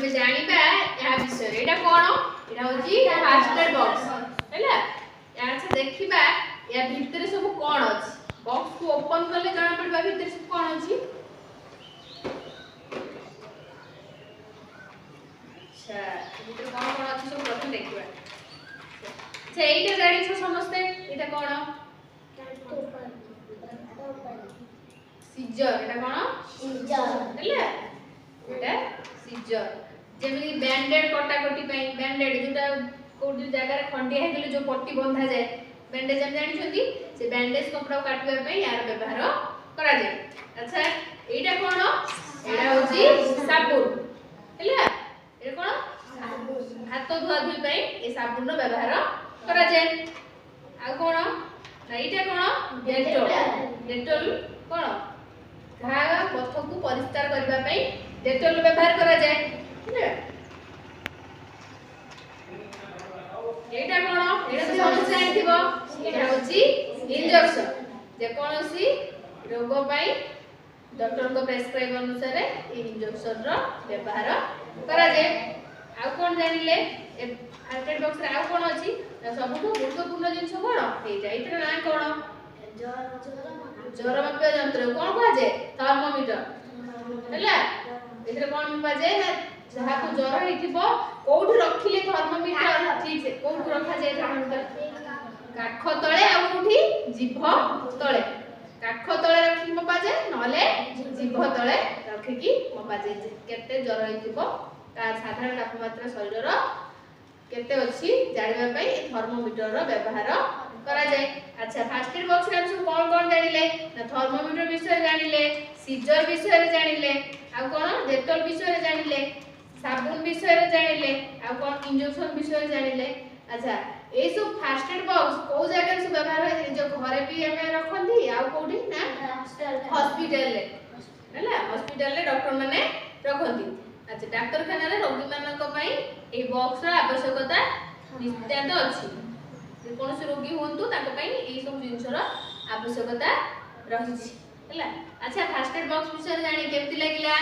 ଆମେ ଜାଣିବା ଏହା ବିଷୟରେ। ଏଟା କଣ? ଏଟା होची ଫାର୍ଷ୍ଟ ଏଡ୍ ବକ୍ସ ହେଲା। ଆଚ୍ଛା ଦେଖିବା या ভিতরে सब कोन अछि। बॉक्स को ओपन करले जाना पड़बा ভিতরে सब कोन अछि। अच्छा ভিতরে कोन कोन अछि सब प्रथम देखिबा। अच्छा एइटा जानि छ समस्ते एटा कोन? सीजर। एटा कोन? सीजर हैला। एटा सीजर। जेमि बैंडेड कटाकटी पई बैंडेड जोटा कोठी जगह रे खंडिया हेले जो पट्टी बंधा जाय बैंडेज हम जानि छथि से बैंडेज कपड़ा काटबा पई यार व्यवहार करा जाय। अच्छा एटा कोन? एटा होची साबुन हैला। एटा कोन? साबुन। हाथ धुआ धुई पई ए साबुन रो व्यवहार करा जाय। आ कोन? ना एटा कोन? डेटॉल। डेटॉल कोन? घा पथ को परिष्कार करबा पई डेटॉल व्यवहार करा जाय हैला। एटा कोन? एटा तो समझ जाइथिबो। एटा होची इंजेक्शन। जे कोनोसी रोग पई डॉक्टर को प्रेस्क्राइब अनुसार ए इंजेक्शन रो व्यवहार करा जाय। आ कोन जानिले ए फर्स्ट एड बॉक्स रे आ कोन अछि? सबठु गुरुत्वपूर्ण जिंस कोन? एटा एटा ना कोन? ज्वर मापिया यंत्र कोन कहा जाय? थर्मोमीटर हैला। एथरे कोन मापा जाय ना जहा को ज्वर हेतिबो कोठी रखिले थर्मोमीटर ठीक से कोठी रखा जाय थर्मोमीटर काख तळे आ कोठी जीभ तळे। काख तळे रखि मापा जाय नले जीभ तळे रखि की मापा जाय केते ज्वर हेतिबो ता साधारण तापमात्रा शरीर रो केते अछि जानिबा पई ए थर्मोमीटर रो व्यवहार करा जाय। अच्छा फर्स्ट एड बॉक्स रे हम सब कोन कोन जानिले ना थर्मोमीटर विषय जानिले, सीजर विषय जानिले, आ कोन डेटॉल विषय जानिले, साबुन विषय जानिले, आ कोन इंजेक्शन विषय जानिले। अच्छा ए सब फर्स्ट एड बॉक्स को जगह से व्यवहार है जो घरे भी हमें रखंती आ कोठी ना हॉस्पिटल रे हैला। हॉस्पिटल रे डॉक्टर माने रखंती। अच्छा डॉक्टर खाना रे रोगी मानक पई ए बॉक्स रो आवश्यकता नित्यांत अछि। जे कोनोसी रोगी होंतु ताको पई ए सब जिंस रो आवश्यकता रहिछि हैला। अच्छा फर्स्ट एड बॉक्स विषय जानि केमति लागिला?